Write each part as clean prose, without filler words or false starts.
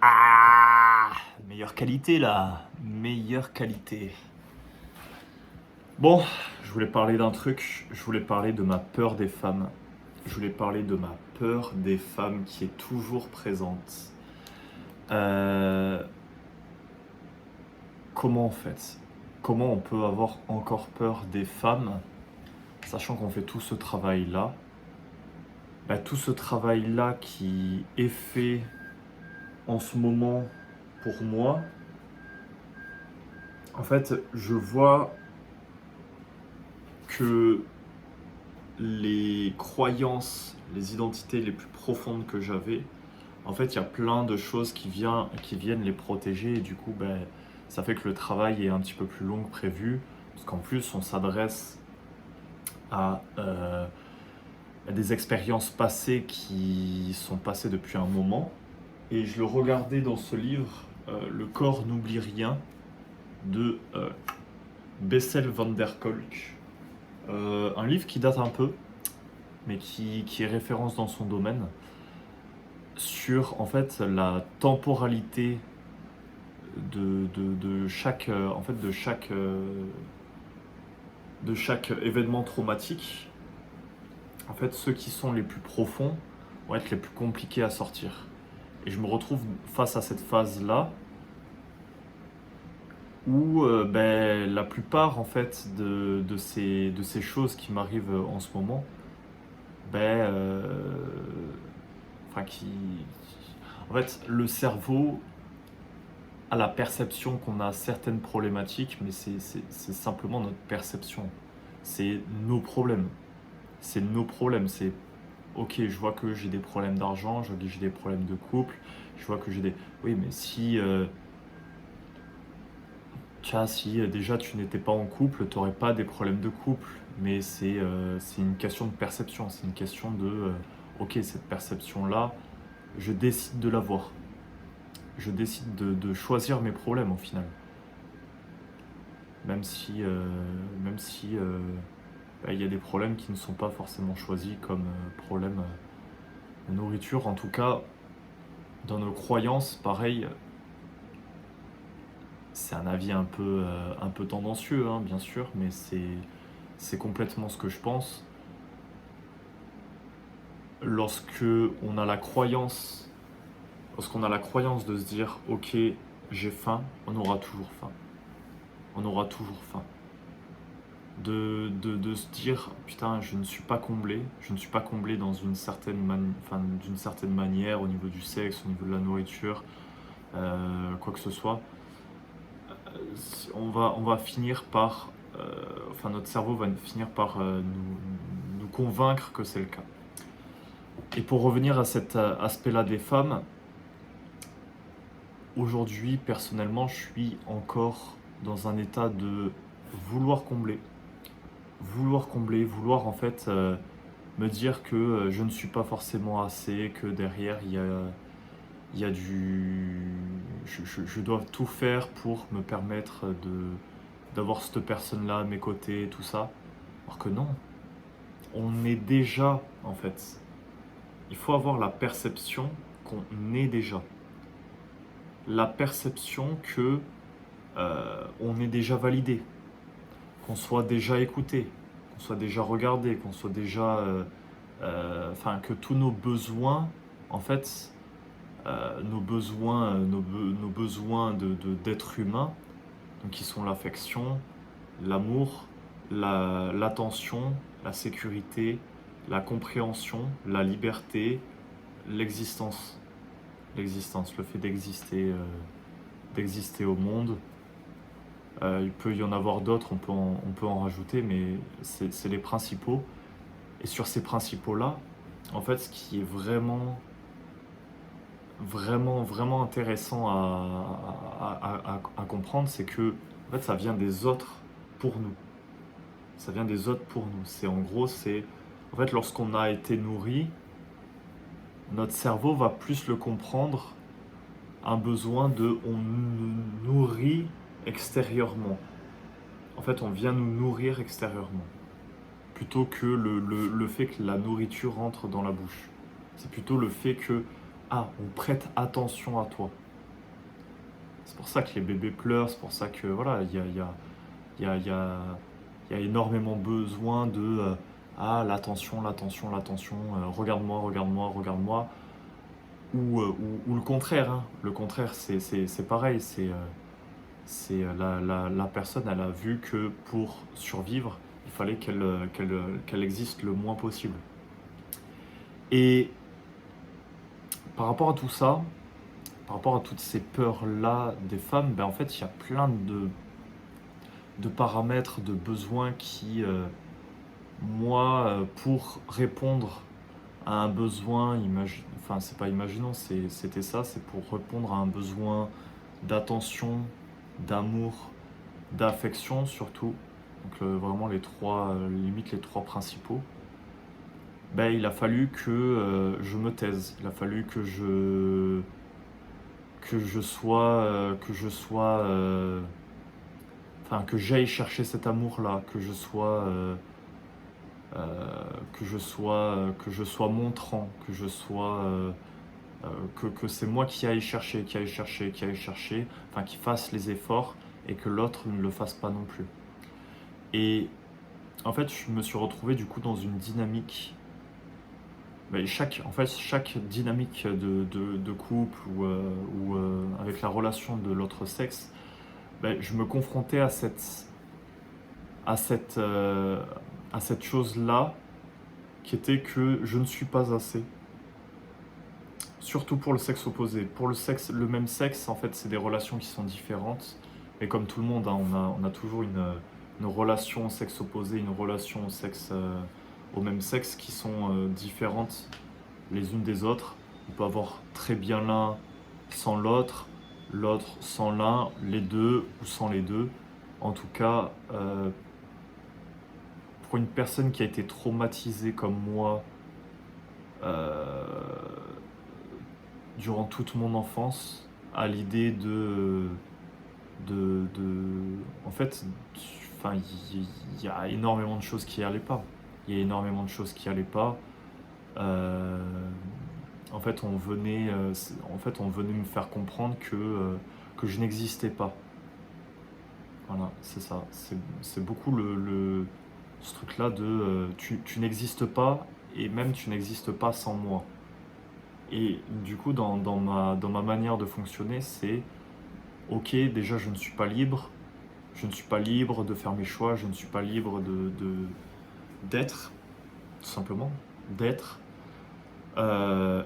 Ah, meilleure qualité là, meilleure qualité. Bon, je voulais parler d'un truc, je voulais parler de ma peur des femmes. Je voulais parler de ma peur des femmes qui est toujours présente. Euh, comment en fait Comment on peut avoir encore peur des femmes, sachant qu'on fait tout ce travail-là. Tout ce travail-là qui est fait en ce moment pour moi, en fait, je vois que les croyances, les identités les plus profondes que j'avais, en fait, il y a plein de choses qui viennent les protéger et du coup, ça fait que le travail est un petit peu plus long que prévu, parce qu'en plus, on s'adresse à des expériences passées qui sont passées depuis un moment. Et je le regardais dans ce livre, Le corps n'oublie rien, de Bessel van der Kolk. Un livre qui date un peu, mais qui est référence dans son domaine, sur en fait la temporalité de chaque, de chaque événement traumatique. En fait, ceux qui sont les plus profonds vont être les plus compliqués à sortir. Et je me retrouve face à cette phase-là où la plupart en fait de ces choses qui m'arrivent en ce moment, ben, euh, enfin qui, en fait, le cerveau a la perception qu'on a certaines problématiques, mais c'est simplement notre perception. C'est nos problèmes. C'est nos problèmes. C'est ok, je vois que j'ai des problèmes d'argent, je vois que j'ai des problèmes de couple, je vois que j'ai des. Oui, mais si. Si déjà tu n'étais pas en couple, tu n'aurais pas des problèmes de couple. Mais c'est une question de perception. C'est une question de. Ok, cette perception-là, je décide de l'avoir. Je décide de choisir mes problèmes au final. Même si, il y a des problèmes qui ne sont pas forcément choisis comme problème de nourriture. En tout cas, dans nos croyances, pareil, c'est un avis un peu tendancieux, hein, bien sûr, mais c'est complètement ce que je pense. Lorsque on a la croyance, lorsqu'on a la croyance de se dire, ok, j'ai faim, on aura toujours faim. On aura toujours faim. De se dire putain je ne suis pas comblé, je ne suis pas comblé dans d'une certaine manière au niveau du sexe, au niveau de la nourriture, quoi que ce soit, on va finir par, notre cerveau va finir par nous convaincre que c'est le cas. Et pour revenir à cet aspect-là des femmes, aujourd'hui personnellement je suis encore dans un état de vouloir combler, vouloir en fait me dire que je ne suis pas forcément assez, que derrière il y a du... Je dois tout faire pour me permettre d'avoir cette personne-là à mes côtés, tout ça. Alors que non, on est déjà en fait. Il faut avoir la perception qu'on est déjà. La perception que on est déjà validé, qu'on soit déjà écouté, qu'on soit déjà regardé, qu'on soit déjà... que tous nos besoins, en fait, nos besoins d'être humain, donc qui sont l'affection, l'amour, l'attention, la sécurité, la compréhension, la liberté, l'existence. L'existence, le fait d'exister au monde. Il peut y en avoir d'autres, on peut en rajouter, mais c'est les principaux. Et sur ces principaux-là, en fait, ce qui est vraiment intéressant à comprendre, c'est que en fait, ça vient des autres pour nous. Ça vient des autres pour nous. C'est en gros, c'est en fait lorsqu'on a été nourri, notre cerveau va plus le comprendre, un besoin de on nous nourrit extérieurement. En fait, on vient nous nourrir extérieurement plutôt que le fait que la nourriture rentre dans la bouche. C'est plutôt le fait que on prête attention à toi. C'est pour ça que les bébés pleurent, c'est pour ça que voilà, il y a, il y a- il y a énormément besoin de ah, l'attention, l'attention, l'attention, regarde-moi, regarde-moi, regarde-moi. Ou le contraire, hein. Le contraire, c'est pareil. La personne, elle a vu que pour survivre, il fallait qu'elle existe le moins possible. Et par rapport à tout ça, par rapport à toutes ces peurs-là des femmes, ben en fait, il y a plein de paramètres, de besoins qui, moi, pour répondre à un besoin, enfin, c'est pas imaginons, c'était ça, c'est pour répondre à un besoin d'attention, d'amour, d'affection surtout. Donc vraiment les trois, limite les trois principaux. Ben, il a fallu que je me taise. Il a fallu enfin que j'aille chercher cet amour-là, que je sois montrant, que c'est moi qui aille chercher, enfin qui fasse les efforts et que l'autre ne le fasse pas non plus. Et en fait, je me suis retrouvé du coup dans une dynamique. Mais chaque dynamique de couple ou avec la relation de l'autre sexe, ben, je me confrontais à cette, euh, à cette chose-là qui était que je ne suis pas assez. Surtout pour le sexe opposé. Pour le même sexe, en fait, c'est des relations qui sont différentes. Et comme tout le monde, hein, on a toujours une relation au sexe opposé, une relation au même sexe qui sont différentes les unes des autres. On peut avoir très bien l'un sans l'autre, l'autre sans l'un, les deux ou sans les deux. En tout cas, pour une personne qui a été traumatisée comme moi euh, durant toute mon enfance, à l'idée en fait, enfin, il y a énormément de choses qui n'allaient pas. Il y a énormément de choses qui n'allaient pas. Euh, En fait, on venait me faire comprendre que je n'existais pas. Voilà, c'est ça. C'est beaucoup ce truc-là de tu n'existes pas et même tu n'existes pas sans moi. Et du coup, dans ma manière de fonctionner, c'est ok, déjà je ne suis pas libre, je ne suis pas libre de faire mes choix, je ne suis pas libre d'être, tout simplement, d'être. Euh,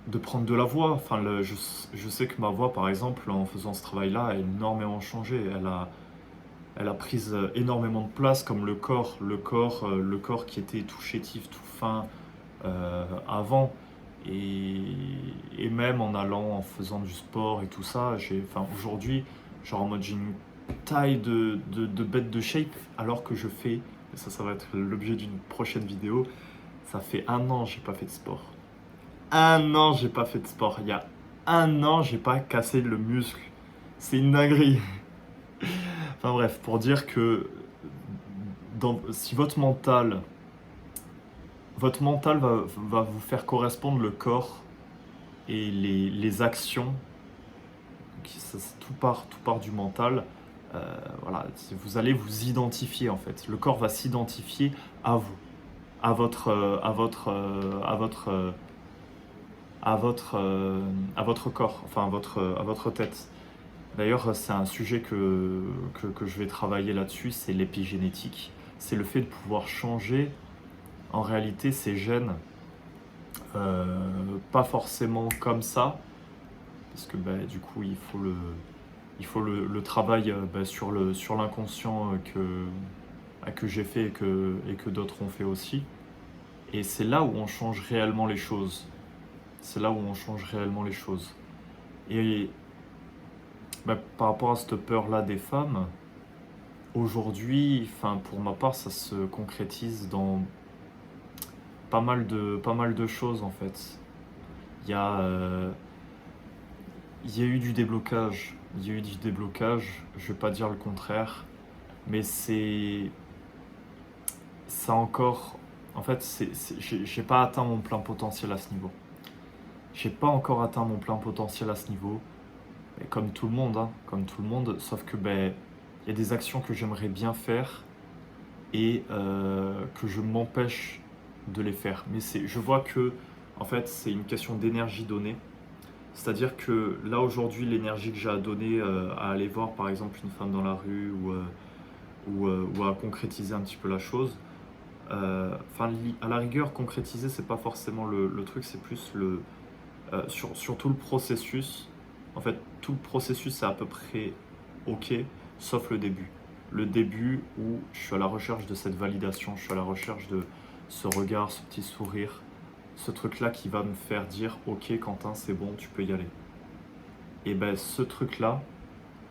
de prendre de la voix. Enfin, je sais que ma voix, par exemple, en faisant ce travail-là, a énormément changé. Elle a pris énormément de place, comme le corps qui était tout chétif, tout fin avant. Et, et même en allant, en faisant du sport et tout ça, enfin, aujourd'hui, genre en mode j'ai une taille de bête de shape, alors que je fais, et ça va être l'objet d'une prochaine vidéo, ça fait 1 an que j'ai pas fait de sport. 1 an, j'ai pas fait de sport. Il y a 1 an, j'ai pas cassé le muscle. C'est une dinguerie. Enfin bref, pour dire que si votre mental va vous faire correspondre le corps et les actions, tout part du mental. Voilà, vous allez vous identifier en fait. Le corps va s'identifier à vous, à votre, à votre, à votre, à votre corps, enfin à votre tête. D'ailleurs, c'est un sujet que je vais travailler là-dessus, c'est l'épigénétique. C'est le fait de pouvoir changer en réalité ces gènes, pas forcément comme ça, parce que bah, du coup il faut le travail bah, sur l'inconscient que j'ai fait et que d'autres ont fait aussi. Et c'est là où on change réellement les choses. C'est là où on change réellement les choses. Et bah, par rapport à cette peur-là des femmes, aujourd'hui, enfin, pour ma part, ça se concrétise dans pas mal de choses en fait. Il y a, euh, il y a eu du déblocage. Il y a eu du déblocage, je vais pas dire le contraire, mais ça encore. En fait, j'ai pas atteint mon plein potentiel à ce niveau. J'ai pas encore atteint mon plein potentiel à ce niveau Et comme tout le monde, hein, comme tout le monde, sauf que il y a des actions que j'aimerais bien faire et que je m'empêche de les faire. Mais je vois que en fait, c'est une question d'énergie donnée. C'est-à-dire que là aujourd'hui, l'énergie que j'ai à donner à aller voir par exemple une femme dans la rue ou à concrétiser un petit peu la chose, enfin à la rigueur, concrétiser, c'est pas forcément le truc, c'est plus sur tout le processus. En fait, tout le processus c'est à peu près ok, sauf le début. Le début où je suis à la recherche de cette validation, je suis à la recherche de ce regard, ce petit sourire, ce truc-là qui va me faire dire ok Quentin, c'est bon, tu peux y aller. Et ce truc-là,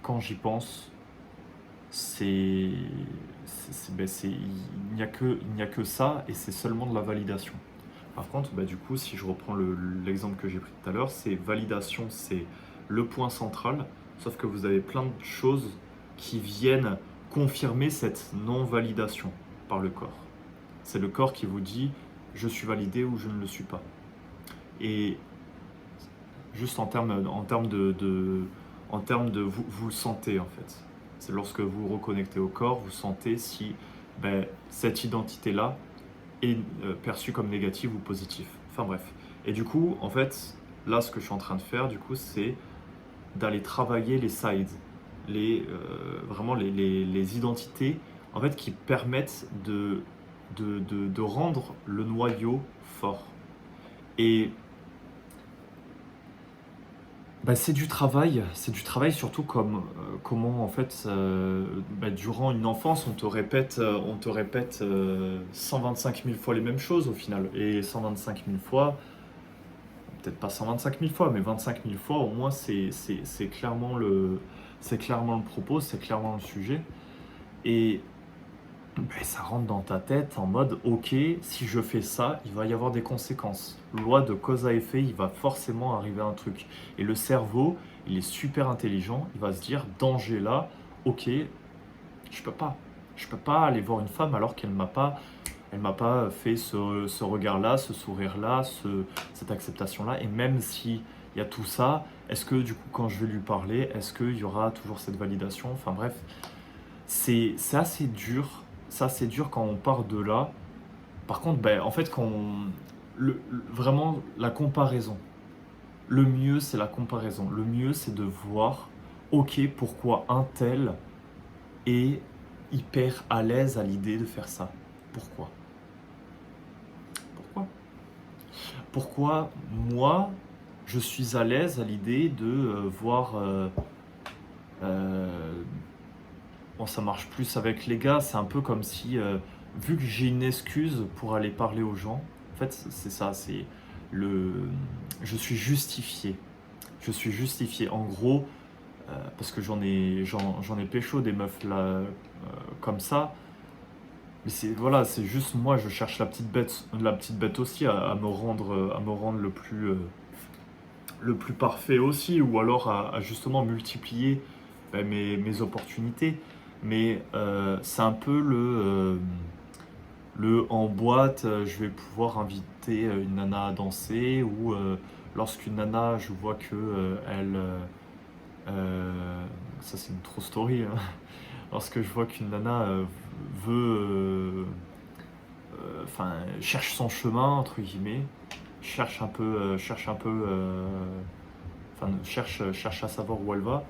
quand j'y pense, c'est, il n'y a que ça et c'est seulement de la validation. Par contre, du coup, si je reprends l'exemple que j'ai pris tout à l'heure, c'est validation, c'est le point central, sauf que vous avez plein de choses qui viennent confirmer cette non-validation par le corps. C'est le corps qui vous dit je suis validé ou je ne le suis pas. Et juste en termes de vous le sentez en fait. C'est lorsque vous vous reconnectez au corps, vous sentez si cette identité-là est perçue comme négative ou positive. Enfin bref. Et du coup, en fait, là, ce que je suis en train de faire, du coup, c'est d'aller travailler les sides, vraiment les identités, en fait, qui permettent de rendre le noyau fort. Et c'est du travail surtout comme comment en fait durant une enfance on te répète 125 000 fois les mêmes choses au final et 125 000 fois, peut-être pas 125 000 fois mais 25 000 fois au moins c'est clairement le propos, c'est clairement le sujet et ça rentre dans ta tête en mode ok, si je fais ça, il va y avoir des conséquences. Loi de cause à effet, il va forcément arriver un truc. Et le cerveau, il est super intelligent, il va se dire danger là, ok, je peux pas. Je peux pas aller voir une femme alors elle m'a pas fait ce regard-là, ce sourire-là, cette acceptation-là. Et même si il y a tout ça, est-ce que du coup quand je vais lui parler, est-ce qu'il y aura toujours cette validation? Enfin bref, c'est assez dur. C'est assez dur quand on part de là. Par contre, en fait, vraiment la comparaison. Le mieux, c'est la comparaison. Le mieux, c'est de voir, ok, pourquoi un tel est hyper à l'aise à l'idée de faire ça. Pourquoi? Pourquoi? Pourquoi moi, je suis à l'aise à l'idée de voir euh, bon, ça marche plus avec les gars, c'est un peu comme si, vu que j'ai une excuse pour aller parler aux gens, en fait, c'est ça, c'est le. Je suis justifié. Je suis justifié. En gros, parce que j'en ai pécho des meufs là, comme ça, mais voilà, c'est juste moi, je cherche la petite bête aussi à me rendre le plus parfait aussi, ou alors à justement multiplier mes opportunités. Mais c'est un peu le en boîte, je vais pouvoir inviter une nana à danser, ou lorsqu'une nana, je vois que ça c'est une true story, hein. Lorsque je vois qu'une nana veut, enfin, cherche son chemin, entre guillemets, cherche à savoir où elle va.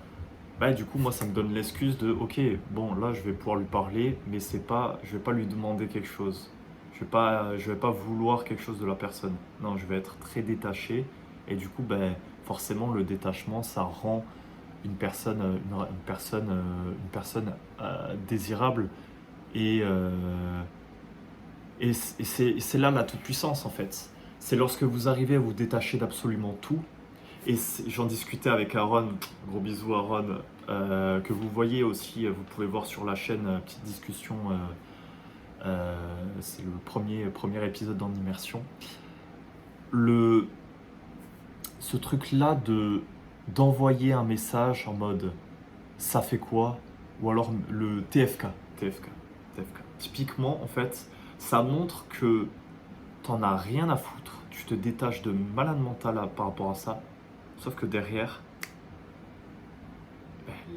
Du coup, moi, ça me donne l'excuse de, ok, bon, là, je vais pouvoir lui parler, mais je vais pas lui demander quelque chose. Je vais pas vouloir quelque chose de la personne. Non, je vais être très détaché. Et du coup, forcément, le détachement, ça rend une personne désirable. Et, c'est là la toute-puissance, en fait. C'est lorsque vous arrivez à vous détacher d'absolument tout. Et j'en discutais avec Aaron, gros bisous Aaron, que vous voyez aussi, vous pouvez voir sur la chaîne, petite discussion, c'est le premier épisode dans l'immersion. Ce truc-là d'envoyer un message en mode ça fait quoi? Ou alors le TFK, TFK, TFK. Typiquement, en fait, ça montre que t'en as rien à foutre, tu te détaches de malade mental par rapport à ça, sauf que derrière,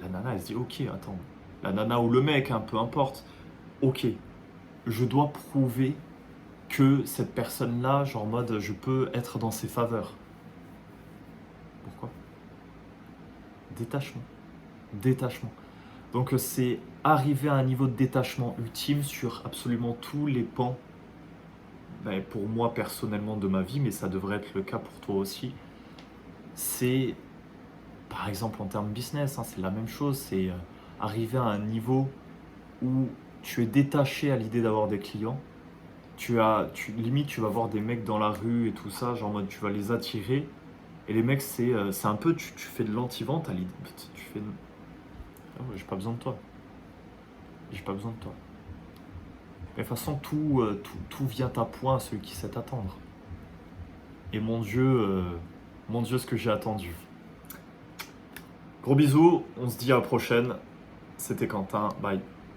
la nana, elle se dit, ok, attends, la nana ou le mec, hein, peu importe, ok, je dois prouver que cette personne-là, genre en mode, je peux être dans ses faveurs. Pourquoi? Détachement. Détachement. Donc c'est arriver à un niveau de détachement ultime sur absolument tous les pans, ben, pour moi personnellement de ma vie, mais ça devrait être le cas pour toi aussi. C'est, par exemple en termes business, hein, c'est la même chose, c'est arriver à un niveau où tu es détaché à l'idée d'avoir des clients. Limite, tu vas voir des mecs dans la rue et tout ça, genre en mode tu vas les attirer. Et les mecs, c'est un peu, tu fais de l'anti-vente à l'idée. Tu fais, ah ouais, j'ai pas besoin de toi. J'ai pas besoin de toi. Mais de toute façon, tout vient à point à celui qui sait attendre. Et mon Dieu, ce que j'ai attendu. Gros bisous, on se dit à la prochaine. C'était Quentin, bye.